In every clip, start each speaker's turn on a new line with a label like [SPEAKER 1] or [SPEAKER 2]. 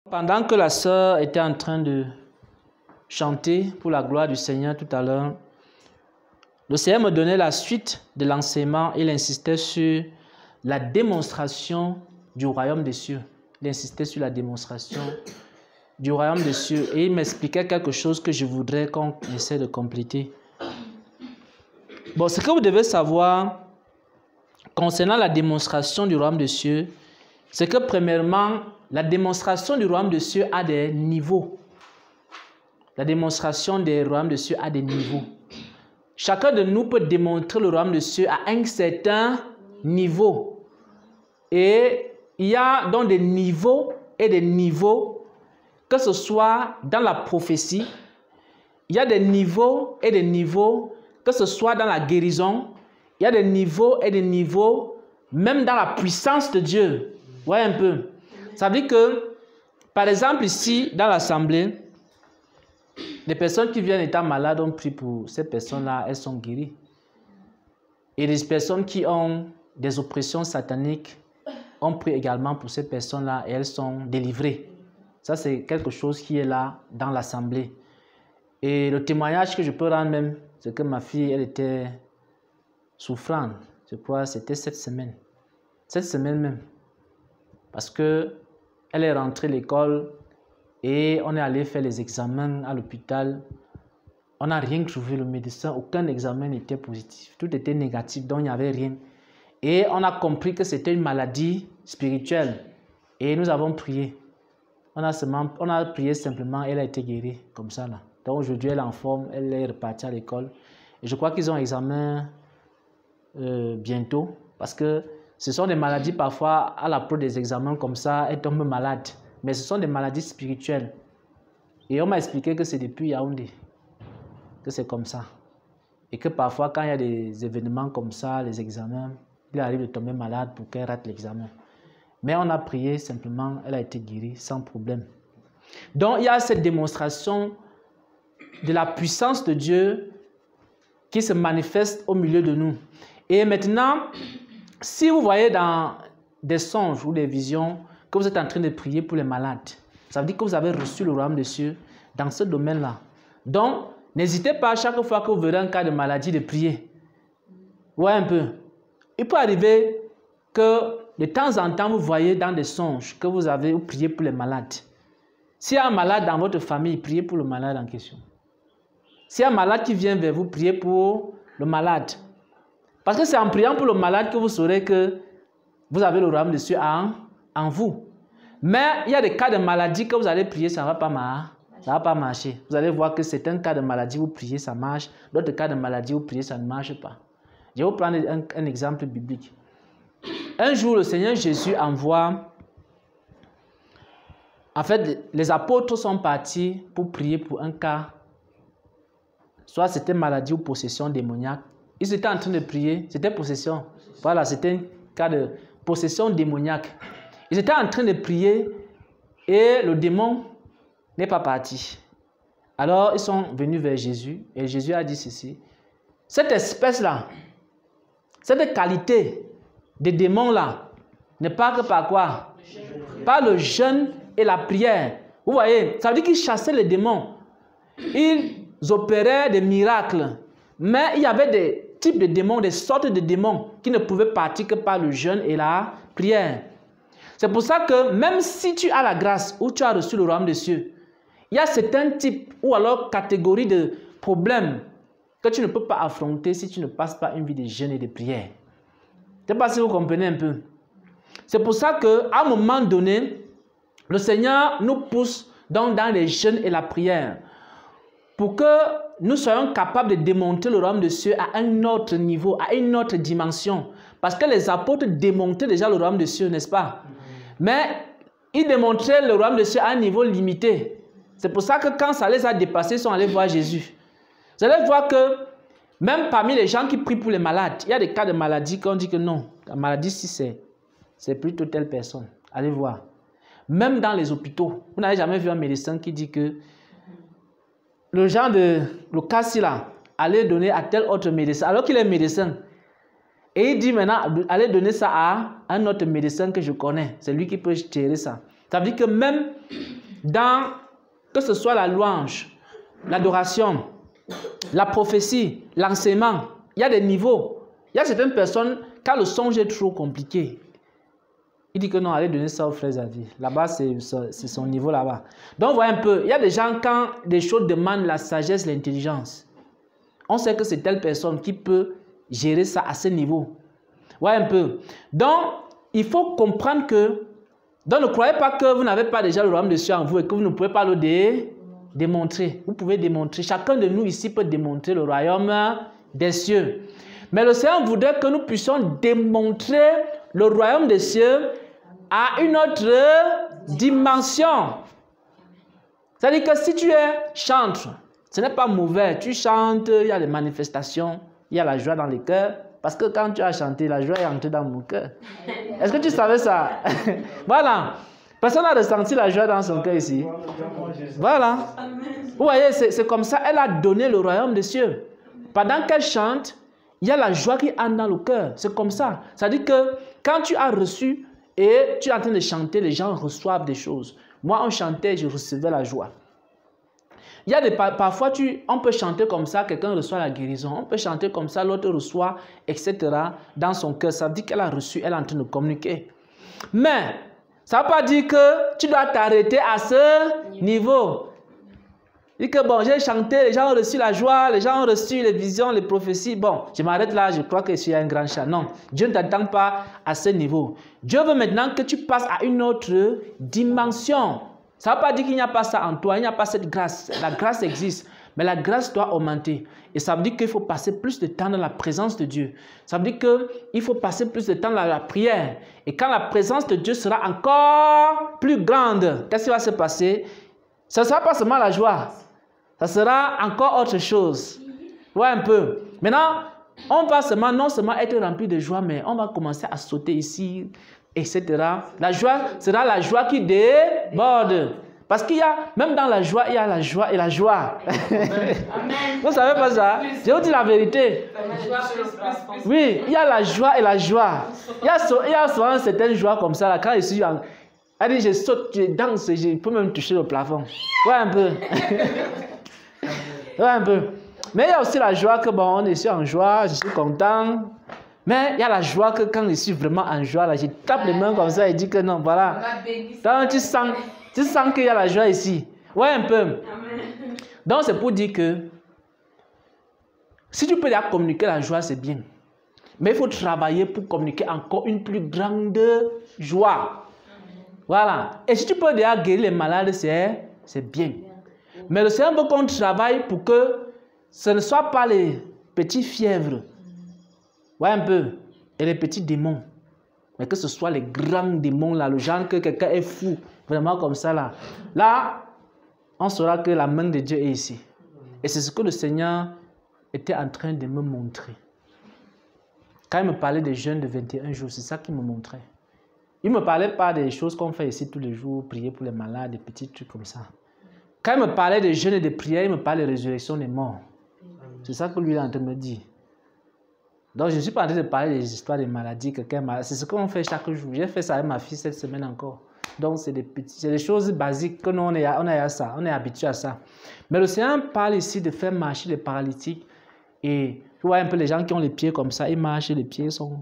[SPEAKER 1] Pendant que la sœur était en train de chanter pour la gloire du Seigneur tout à l'heure, le Seigneur me donnait la suite de l'enseignement. Il insistait sur la démonstration du royaume des cieux. Il insistait sur la démonstration du royaume des cieux. Et il m'expliquait quelque chose que je voudrais qu'on essaie de compléter. Bon, ce que vous devez savoir concernant la démonstration du royaume des cieux, c'est que premièrement, la démonstration du royaume des cieux a des niveaux. La démonstration des royaumes des cieux a des niveaux. Chacun de nous peut démontrer le royaume des cieux à un certain niveau. Et il y a donc des niveaux et des niveaux, que ce soit dans la prophétie, il y a des niveaux et des niveaux, que ce soit dans la guérison, il y a des niveaux et des niveaux, même dans la puissance de Dieu. Vous voyez un peu? Ça veut dire que, par exemple, ici, dans l'assemblée, les personnes qui viennent étant malades, on prie pour ces personnes-là, elles sont guéries. Et les personnes qui ont des oppressions sataniques, on prie également pour ces personnes-là et elles sont délivrées. Ça, c'est quelque chose qui est là dans l'assemblée. Et le témoignage que je peux rendre même, c'est que ma fille, elle était souffrante. Je crois que c'était cette semaine. Cette semaine même. Parce qu'elle est rentrée à l'école et on est allé faire les examens à l'hôpital. On n'a rien trouvé, le médecin, aucun examen n'était positif. Tout était négatif, donc il n'y avait rien. Et on a compris que c'était une maladie spirituelle. Et nous avons prié. On a prié simplement, elle a été guérie, comme ça là. Donc aujourd'hui, elle est en forme, elle est repartie à l'école. Et je crois qu'ils ont un examen bientôt, parce que ce sont des maladies parfois, à l'approche des examens comme ça, elle tombe malade. Mais ce sont des maladies spirituelles. Et on m'a expliqué que c'est depuis Yaoundé, que c'est comme ça. Et que parfois, quand il y a des événements comme ça, les examens, il arrive de tomber malade pour qu'elle rate l'examen. Mais on a prié simplement, elle a été guérie sans problème. Donc, il y a cette démonstration de la puissance de Dieu qui se manifeste au milieu de nous. Et maintenant, si vous voyez dans des songes ou des visions que vous êtes en train de prier pour les malades, ça veut dire que vous avez reçu le royaume des cieux dans ce domaine-là. Donc, n'hésitez pas chaque fois que vous verrez un cas de maladie de prier. Vous voyez un peu. Il peut arriver que de temps en temps, vous voyez dans des songes que vous avez prié pour les malades. S'il y a un malade dans votre famille, priez pour le malade en question. S'il y a un malade qui vient vers vous, priez pour le malade. Parce que c'est en priant pour le malade que vous saurez que vous avez le royaume des cieux en vous. Mais il y a des cas de maladie que vous allez prier, ça ne va pas marcher. Vous allez voir que c'est un cas de maladie, vous priez, ça marche. D'autres cas de maladie, vous priez, ça ne marche pas. Je vais vous prendre un exemple biblique. Un jour, le Seigneur Jésus envoie... En fait, les apôtres sont partis pour prier pour un cas. Soit c'était maladie ou possession démoniaque. Ils étaient en train de prier, c'était possession. Voilà, c'était un cas de possession démoniaque. Ils étaient en train de prier et le démon n'est pas parti. Alors, ils sont venus vers Jésus et Jésus a dit ceci. Cette espèce-là, cette qualité de démon-là, ne part que par quoi? Par le jeûne et la prière. Vous voyez, ça veut dire qu'ils chassaient les démons. Ils opéraient des miracles. Mais il y avait des types de démons, des sortes de démons qui ne pouvaient partir que par le jeûne et la prière. C'est pour ça que même si tu as la grâce ou tu as reçu le royaume des cieux, il y a certains types ou alors catégories de problèmes que tu ne peux pas affronter si tu ne passes pas une vie de jeûne et de prière. Je ne sais pas si vous comprenez un peu. C'est pour ça qu'à un moment donné, le Seigneur nous pousse donc dans les jeûnes et la prière pour que nous soyons capables de démonter le royaume des cieux à un autre niveau, à une autre dimension. Parce que les apôtres démontaient déjà le royaume des cieux, n'est-ce pas? Mais ils démontraient le royaume des cieux à un niveau limité. C'est pour ça que quand ça les a dépassés, ils sont allés voir Jésus. Vous allez voir que même parmi les gens qui prient pour les malades, il y a des cas de maladie qu'on dit que non. La maladie, si c'est plutôt telle personne. Allez voir. Même dans les hôpitaux, vous n'avez jamais vu un médecin qui dit que le cas-ci là, allez donner à tel autre médecin, alors qu'il est médecin. Et il dit maintenant, allez donner ça à un autre médecin que je connais. C'est lui qui peut gérer ça. Ça veut dire que même dans, que ce soit la louange, l'adoration, la prophétie, l'enseignement, il y a des niveaux. Il y a certaines personnes, quand le songe est trop compliqué, il dit que non, allez donner ça aux frères Xavier. Là-bas, c'est son niveau là-bas. Donc, voyez un peu, il y a des gens, quand des choses demandent la sagesse, l'intelligence, on sait que c'est telle personne qui peut gérer ça à ce niveau. Voyez un peu. Donc, il faut comprendre que, donc ne croyez pas que vous n'avez pas déjà le royaume de Dieu en vous et que vous ne pouvez pas le démontrer. Vous pouvez démontrer. Chacun de nous ici peut démontrer le royaume des cieux. Mais le Seigneur voudrait que nous puissions démontrer le royaume des cieux à une autre dimension. C'est-à-dire que si tu es chantre, ce n'est pas mauvais. Tu chantes, il y a des manifestations, il y a la joie dans les cœurs. Parce que quand tu as chanté, la joie est entrée dans mon cœur. Est-ce que tu savais ça? Voilà. Personne n'a ressenti la joie dans son cœur ici. Voilà. Vous voyez, c'est comme ça. Elle a donné le royaume des cieux. Pendant qu'elle chante, il y a la joie qui entre dans le cœur. C'est comme ça. C'est-à-dire que quand tu as reçu et tu es en train de chanter, les gens reçoivent des choses. Moi, on chantait, je recevais la joie. Il y a parfois, on peut chanter comme ça, quelqu'un reçoit la guérison. On peut chanter comme ça, l'autre reçoit, etc. dans son cœur. Ça veut dire qu'elle a reçu, elle est en train de communiquer. Mais, ça ne veut pas dire que tu dois t'arrêter à ce niveau. Dit que bon, j'ai chanté, les gens ont reçu la joie, les gens ont reçu les visions, les prophéties. Bon, je m'arrête là, je crois que je suis un grand chat. Non, Dieu ne t'attend pas à ce niveau. Dieu veut maintenant que tu passes à une autre dimension. Ça ne veut pas dire qu'il n'y a pas ça en toi, il n'y a pas cette grâce. La grâce existe, mais la grâce doit augmenter. Et ça veut dire qu'il faut passer plus de temps dans la présence de Dieu. Ça veut dire qu'il faut passer plus de temps dans la prière. Et quand la présence de Dieu sera encore plus grande, qu'est-ce qui va se passer? Ce ne sera pas seulement la joie. Ça sera encore autre chose. Ouais, un peu. Maintenant, on va non seulement être rempli de joie, mais on va commencer à sauter ici, etc. La joie sera la joie qui déborde. Parce qu'il y a, même dans la joie, il y a la joie et la joie. Vous ne savez pas ça? Je vous dis la vérité. Oui, il y a la joie et la joie. Il y a souvent certaines joies comme ça, là, quand je suis en... Elle dit, je saute, je danse, je peux même toucher le plafond. Ouais, un peu. Ouais, un peu. Mais il y a aussi la joie que, bon, je suis en joie, je suis content. Mais il y a la joie que quand je suis vraiment en joie, là, je tape les mains comme ça et dis que non, voilà. Donc, tu sens qu'il y a la joie ici. Ouais, un peu. Donc, c'est pour dire que si tu peux déjà communiquer la joie, c'est bien. Mais il faut travailler pour communiquer encore une plus grande joie. Voilà. Et si tu peux déjà guérir les malades, c'est bien. Mais le Seigneur veut qu'on travaille pour que ce ne soit pas les petits fièvres. Ouais, un peu. Et les petits démons. Mais que ce soit les grands démons, là, le genre que quelqu'un est fou. Vraiment comme ça, là. Là, on saura que la main de Dieu est ici. Et c'est ce que le Seigneur était en train de me montrer. Quand il me parlait des jeûnes de 21 jours, c'est ça qu'il me montrait. Il ne me parlait pas des choses qu'on fait ici tous les jours, prier pour les malades, des petits trucs comme ça. Quand il me parlait des jeûnes et des prières, il me parlait de résurrection des morts. C'est ça que lui est en train de me dire. Donc, je ne suis pas en train de parler des histoires des maladies, quelqu'un est malade. C'est ce qu'on fait chaque jour. J'ai fait ça avec ma fille cette semaine encore. Donc, c'est des choses basiques que nous, on est à ça. On est habitué à ça. Mais le Seigneur parle ici de faire marcher les paralytiques. Et tu vois un peu les gens qui ont les pieds comme ça, ils marchent, les pieds sont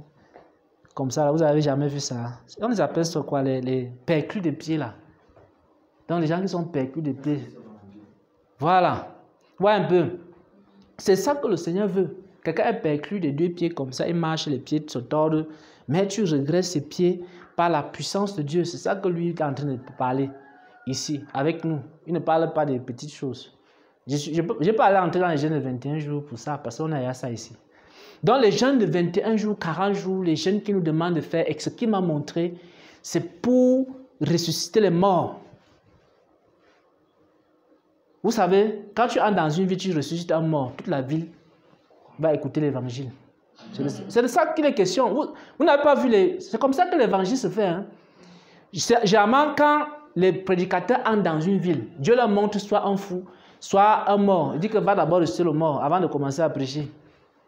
[SPEAKER 1] comme ça. Là. Vous n'avez jamais vu ça. On les appelle ça quoi? Les perclus de pieds là. Donc, les gens qui sont perclus de pieds. Voilà. Ouais, un peu. C'est ça que le Seigneur veut. Quelqu'un est perclus de 2 pieds comme ça, il marche, les pieds se tordent, mais tu regrettes ses pieds par la puissance de Dieu. C'est ça que lui est en train de parler ici, avec nous. Il ne parle pas des petites choses. Je ne peux pas aller entrer dans les jeûnes de 21 jours pour ça, parce qu'on a ça ici. Dans les jeûnes de 21 jours, 40 jours, les jeûnes qu'il nous demande de faire, et ce qu'il m'a montré, c'est pour ressusciter les morts. Vous savez, quand tu entres dans une ville, tu ressuscites un mort, toute la ville va écouter l'évangile. C'est de ça qu'il est question. Vous n'avez pas vu c'est comme ça que l'évangile se fait. Hein? Généralement, quand les prédicateurs entrent dans une ville, Dieu leur montre soit un fou, soit un mort. Il dit que va d'abord ressusciter le mort avant de commencer à prêcher.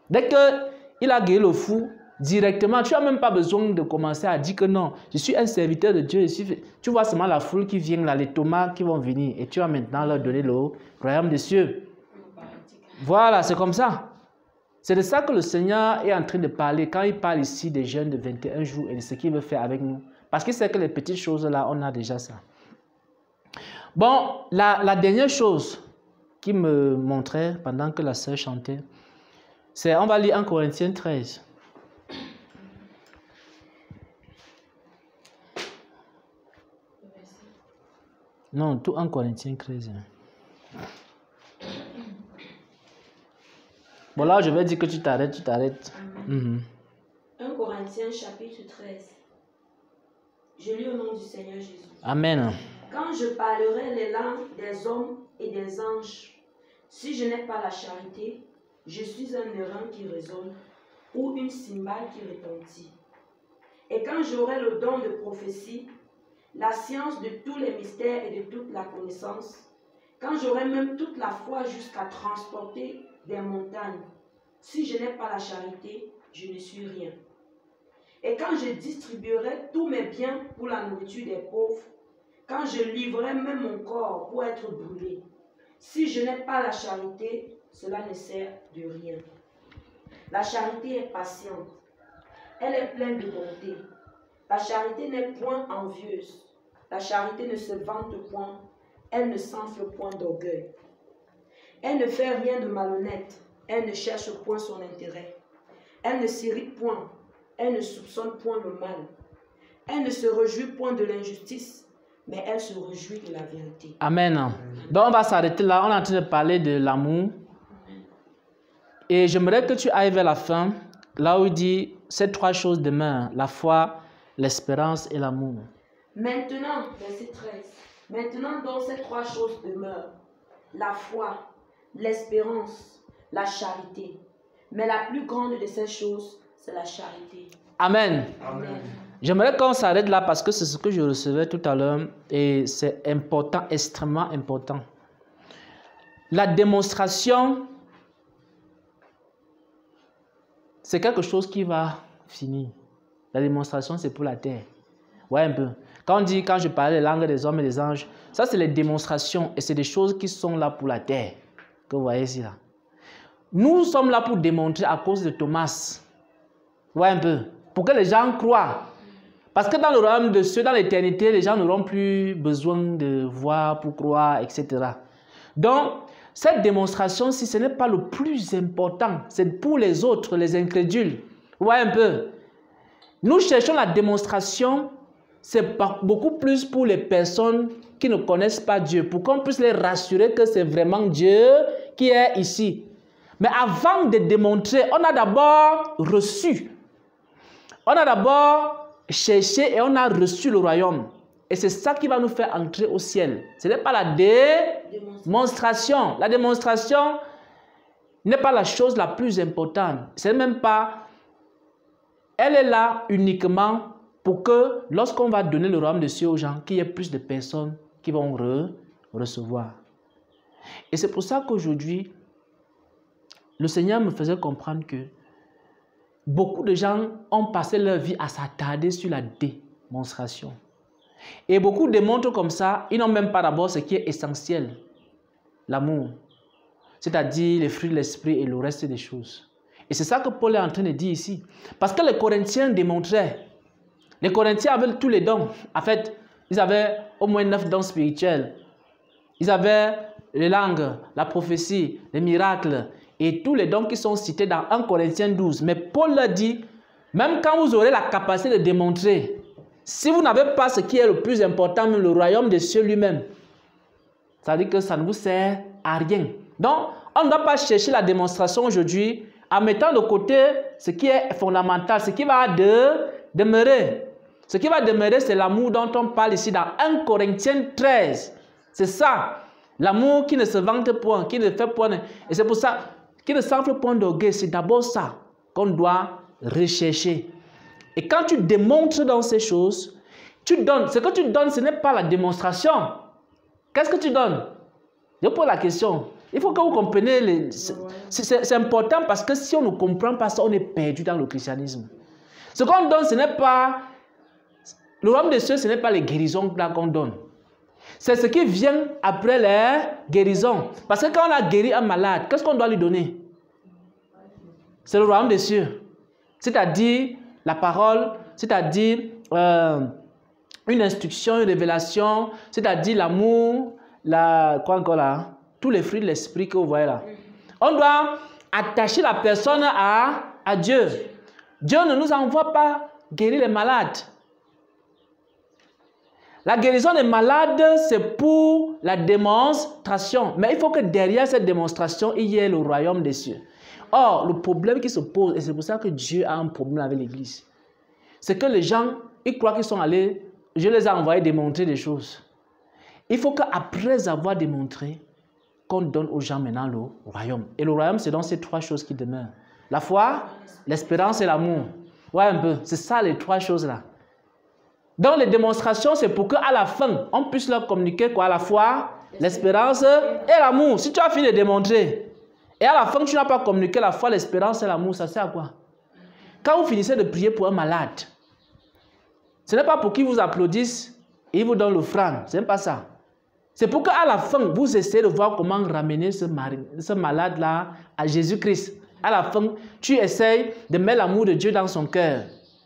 [SPEAKER 1] Dès qu'il a guéri le fou, directement. Tu n'as même pas besoin de commencer à dire que non, je suis un serviteur de Dieu. Tu vois seulement la foule qui vient là, les Thomas qui vont venir. Et tu vas maintenant leur donner le royaume des cieux. Voilà, c'est comme ça. C'est de ça que le Seigneur est en train de parler quand il parle ici des jeunes de 21 jours et de ce qu'il veut faire avec nous. Parce qu'il sait que les petites choses là, on a déjà ça. Bon, la dernière chose qui me montrait pendant que la sœur chantait, c'est, on va lire 1 Corinthiens 13. Non, tout 1 Corinthiens 13. Bon, là, je vais dire que tu t'arrêtes, tu t'arrêtes.
[SPEAKER 2] 1 Corinthiens chapitre 13. Je lis au nom du Seigneur Jésus.
[SPEAKER 1] Amen.
[SPEAKER 2] Quand je parlerai les langues des hommes et des anges, si je n'ai pas la charité, je suis un airain qui résonne ou une cymbale qui retentit. Et quand j'aurai le don de prophétie, la science de tous les mystères et de toute la connaissance, quand j'aurai même toute la foi jusqu'à transporter des montagnes, si je n'ai pas la charité, je ne suis rien. Et quand je distribuerai tous mes biens pour la nourriture des pauvres, quand je livrerai même mon corps pour être brûlé, si je n'ai pas la charité, cela ne sert de rien. La charité est patiente, elle est pleine de bonté. La charité n'est point envieuse, la charité ne se vante point, elle ne s'enfle point d'orgueil. Elle ne fait rien de malhonnête, elle ne cherche point son intérêt. Elle ne s'irrite point, elle ne soupçonne point le mal. Elle ne se réjouit point de l'injustice, mais elle se réjouit de la vérité.
[SPEAKER 1] Amen. Donc on va s'arrêter là, on est en train de parler de l'amour. Et j'aimerais que tu ailles vers la fin, là où il dit, ces trois choses demeurent, la foi, l'espérance et l'amour.
[SPEAKER 2] Maintenant, verset 13, maintenant donc ces trois choses demeurent, la foi, l'espérance, la charité. Mais la plus grande de ces choses, c'est la charité.
[SPEAKER 1] Amen.
[SPEAKER 2] Amen.
[SPEAKER 1] J'aimerais qu'on s'arrête là parce que c'est ce que je recevais tout à l'heure et c'est important, extrêmement important. La démonstration, c'est quelque chose qui va finir. La démonstration, c'est pour la terre. Ouais, un peu. Quand on dit, quand je parlais des langues des hommes et des anges, ça c'est les démonstrations et c'est des choses qui sont là pour la terre. Que vous voyez ici là. Nous sommes là pour démontrer à cause de Thomas. Ouais, un peu. Pour que les gens croient. Parce que dans le royaume de Dieu, dans l'éternité, les gens n'auront plus besoin de voir pour croire, etc. Donc, cette démonstration-ci, ce n'est pas le plus important. C'est pour les autres, les incrédules. Vous voyez un peu. Nous cherchons la démonstration, c'est beaucoup plus pour les personnes qui ne connaissent pas Dieu, pour qu'on puisse les rassurer que c'est vraiment Dieu qui est ici. Mais avant de démontrer, on a d'abord reçu. On a d'abord cherché et on a reçu le royaume. Et c'est ça qui va nous faire entrer au ciel. Ce n'est pas la démonstration. La démonstration n'est pas la chose la plus importante. C'est même pas... Elle est là uniquement pour que lorsqu'on va donner le royaume de Dieu aux gens, qu'il y ait plus de personnes qui vont recevoir. Et c'est pour ça qu'aujourd'hui, le Seigneur me faisait comprendre que beaucoup de gens ont passé leur vie à s'attarder sur la démonstration. Et beaucoup démontrent comme ça, ils n'ont même pas d'abord ce qui est essentiel, l'amour. C'est-à-dire les fruits de l'esprit et le reste des choses. Et c'est ça que Paul est en train de dire ici. Parce que les Corinthiens démontraient. Les Corinthiens avaient tous les dons. En fait, ils avaient au moins 9 dons spirituels. Ils avaient les langues, la prophétie, les miracles et tous les dons qui sont cités dans 1 Corinthiens 12. Mais Paul leur dit, même quand vous aurez la capacité de démontrer, si vous n'avez pas ce qui est le plus important, même le royaume des cieux lui-même, ça veut dire que ça ne vous sert à rien. Donc, on ne doit pas chercher la démonstration aujourd'hui en mettant de côté ce qui est fondamental, ce qui va demeurer. Ce qui va demeurer, c'est l'amour dont on parle ici dans 1 Corinthiens 13. C'est ça. L'amour qui ne se vante point, qui ne fait point. Et c'est pour ça, qui ne s'enfle point d'orgueil. C'est d'abord ça qu'on doit rechercher. Et quand tu démontres dans ces choses, tu donnes. Ce que tu donnes, ce n'est pas la démonstration. Qu'est-ce que tu donnes? Je pose la question. Il faut que vous compreniez. C'est important parce que si on ne comprend pas ça, on est perdu dans le christianisme. Ce qu'on donne, ce n'est pas... Le royaume des cieux, ce n'est pas les guérisons là qu'on donne. C'est ce qui vient après les guérisons. Parce que quand on a guéri un malade, qu'est-ce qu'on doit lui donner? C'est le royaume des cieux. C'est-à-dire la parole, c'est-à-dire une instruction, une révélation, c'est-à-dire l'amour, quoi encore là? Tous les fruits de l'esprit que vous voyez là. On doit attacher la personne à Dieu. Dieu ne nous envoie pas guérir les malades. La guérison des malades, c'est pour la démonstration. Mais il faut que derrière cette démonstration, il y ait le royaume des cieux. Or, le problème qui se pose, et c'est pour ça que Dieu a un problème avec l'Église, c'est que les gens, ils croient qu'ils sont allés, je les ai envoyés démontrer des choses. Il faut qu'après avoir démontré, qu'on donne aux gens maintenant le royaume. Et le royaume, c'est dans ces trois choses qui demeurent. La foi, l'espérance et l'amour. Ouais, un peu. C'est ça les trois choses-là. Dans les démonstrations, c'est pour qu'à la fin, on puisse leur communiquer quoi? La foi, l'espérance et l'amour. Si tu as fini de démontrer, et à la fin, tu n'as pas communiqué la foi, l'espérance et l'amour, ça sert à quoi? Quand vous finissez de prier pour un malade, ce n'est pas pour qu'ils vous applaudissent et ils vous donnent l'offrande. Ce n'est pas ça. C'est pour qu'à la fin, vous essayez de voir comment ramener ce malade-là à Jésus-Christ. À la fin, tu essayes de mettre l'amour de Dieu dans son cœur.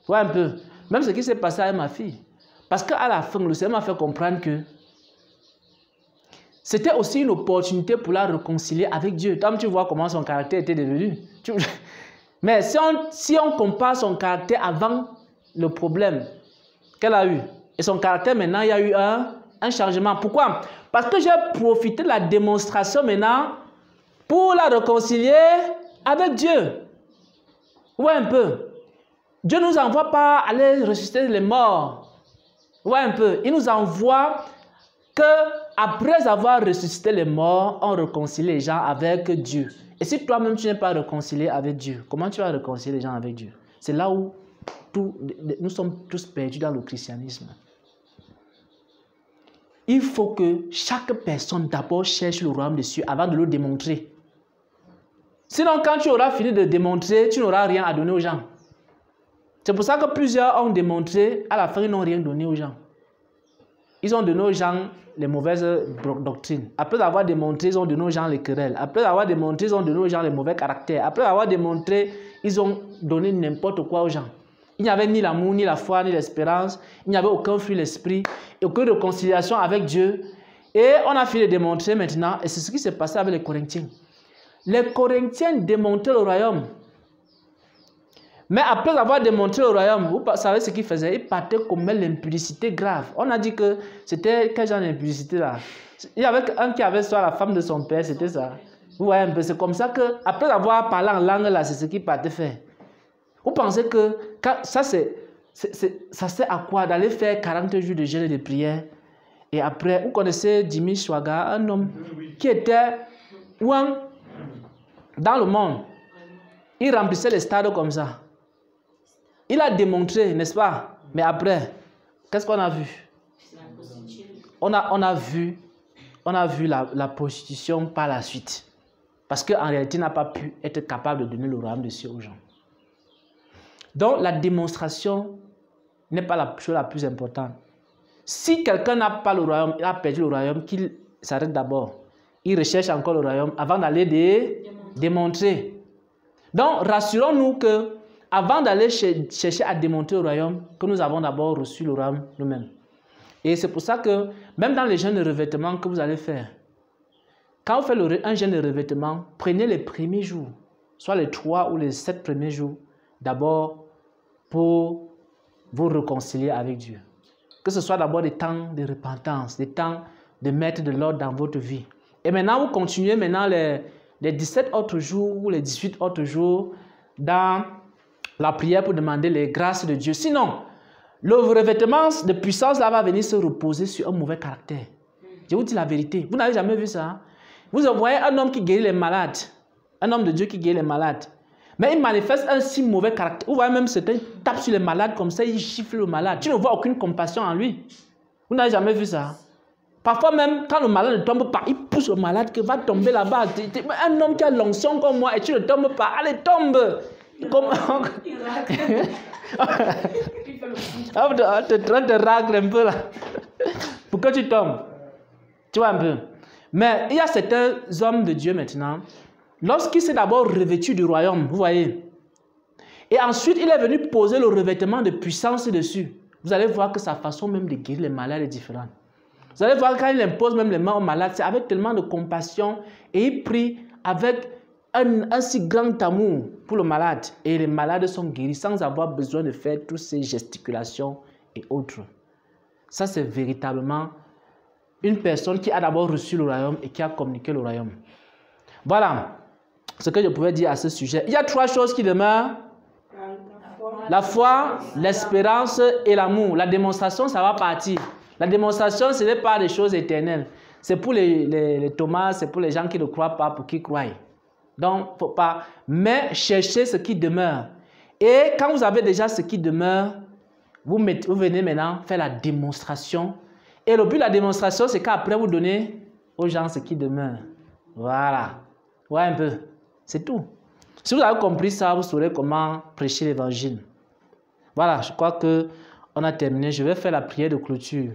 [SPEAKER 1] Vois un peu. Même ce qui s'est passé avec ma fille. Parce qu'à la fin, le Seigneur m'a fait comprendre que c'était aussi une opportunité pour la réconcilier avec Dieu. Comme tu vois comment son caractère était devenu. Mais si on compare son caractère avant le problème qu'elle a eu, et son caractère maintenant, il y a eu un changement. Pourquoi? Parce que j'ai profité de la démonstration maintenant pour la réconcilier avec Dieu. Ouais, un peu. Dieu ne nous envoie pas aller ressusciter les morts. Ouais, un peu. Il nous envoie que après avoir ressuscité les morts, on réconcilie les gens avec Dieu. Et si toi-même tu n'es pas réconcilié avec Dieu, comment tu vas réconcilier les gens avec Dieu? C'est là où nous sommes tous perdus dans le christianisme. Il faut que chaque personne d'abord cherche le royaume des cieux avant de le démontrer. Sinon, quand tu auras fini de démontrer, tu n'auras rien à donner aux gens. C'est pour ça que plusieurs ont démontré, à la fin, ils n'ont rien donné aux gens. Ils ont donné aux gens les mauvaises doctrines. Après avoir démontré, ils ont donné aux gens les querelles. Après avoir démontré, ils ont donné aux gens les mauvais caractères. Après avoir démontré, ils ont donné n'importe quoi aux gens. Il n'y avait ni l'amour, ni la foi, ni l'espérance. Il n'y avait aucun fruit de l'esprit, aucune réconciliation avec Dieu. Et on a fini de démontrer maintenant, et c'est ce qui s'est passé avec les Corinthiens. Les Corinthiens démontraient le royaume. Mais après avoir démontré le royaume, vous savez ce qu'ils faisaient? Ils partaient commettre l'impudicité grave. On a dit que c'était quel genre d'impudicité là? Il y avait un qui avait soit la femme de son père, c'était ça. Vous voyez un peu, c'est comme ça que, après avoir parlé en langue là, c'est ce qu'ils partaient faire. Vous pensez que ça sert à quoi? D'aller faire 40 jours de jeûne et de prière? Et après, vous connaissez Jimmy Swaggart, un homme qui était dans le monde. Il remplissait les stades comme ça. Il a démontré, n'est-ce pas? Mais après, qu'est-ce qu'on a vu? On a vu la prostitution par la suite. Parce qu'en réalité, il n'a pas pu être capable de donner le royaume de Dieu aux gens. Donc, la démonstration n'est pas la chose la plus importante. Si quelqu'un n'a pas le royaume, il a perdu le royaume, qu'il s'arrête d'abord. Il recherche encore le royaume avant d'aller démontrer. Donc, rassurons-nous que avant d'aller chercher à démontrer le royaume, que nous avons d'abord reçu le royaume nous-mêmes. Et c'est pour ça que, même dans les jeûnes de revêtement que vous allez faire, quand vous faites un jeûne de revêtement, prenez les premiers jours, soit les 3 ou les 7 premiers jours, d'abord pour vous réconcilier avec Dieu. Que ce soit d'abord des temps de repentance, des temps de mettre de l'ordre dans votre vie. Et maintenant, vous continuez maintenant les 17 autres jours ou les 18 autres jours dans la prière pour demander les grâces de Dieu. Sinon, le revêtement de puissance là va venir se reposer sur un mauvais caractère. Je vous dis la vérité. Vous n'avez jamais vu ça? Hein? Vous voyez un homme qui guérit les malades, un homme de Dieu qui guérit les malades. Mais il manifeste un si mauvais caractère. Vous voyez même certains tapent sur les malades comme ça, il gifle le malade. Tu ne vois aucune compassion en lui. Vous n'avez jamais vu ça? Parfois même, quand le malade ne tombe pas, il pousse le malade qui va tomber là-bas. Un homme qui a l'onction comme moi et tu ne tombes pas, allez tombe. On te racle un peu là. Pour que tu tombes. Tu vois un peu. Mais il y a certains hommes de Dieu maintenant, lorsqu'il s'est d'abord revêtu du royaume, vous voyez, et ensuite il est venu poser le revêtement de puissance dessus, vous allez voir que sa façon même de guérir les malades est différente. Vous allez voir quand il impose même les mains aux malades, c'est avec tellement de compassion et il prie avec un si grand amour pour le malade. Et les malades sont guéris sans avoir besoin de faire toutes ces gesticulations et autres. Ça, c'est véritablement une personne qui a d'abord reçu le royaume et qui a communiqué le royaume. Voilà ce que je pouvais dire à ce sujet. Il y a 3 choses qui demeurent. La foi, l'espérance et l'amour. La démonstration, ça va partir. La démonstration, ce n'est pas des choses éternelles. C'est pour les Thomas, c'est pour les gens qui ne croient pas, pour qui croient. Donc, faut pas. Mais cherchez ce qui demeure. Et quand vous avez déjà ce qui demeure, vous venez maintenant faire la démonstration. Et le but de la démonstration, c'est qu'après, vous donnez aux gens ce qui demeure. Voilà. Ouais, un peu. C'est tout. Si vous avez compris ça, vous saurez comment prêcher l'évangile. Voilà, je crois qu'on a terminé. Je vais faire la prière de clôture.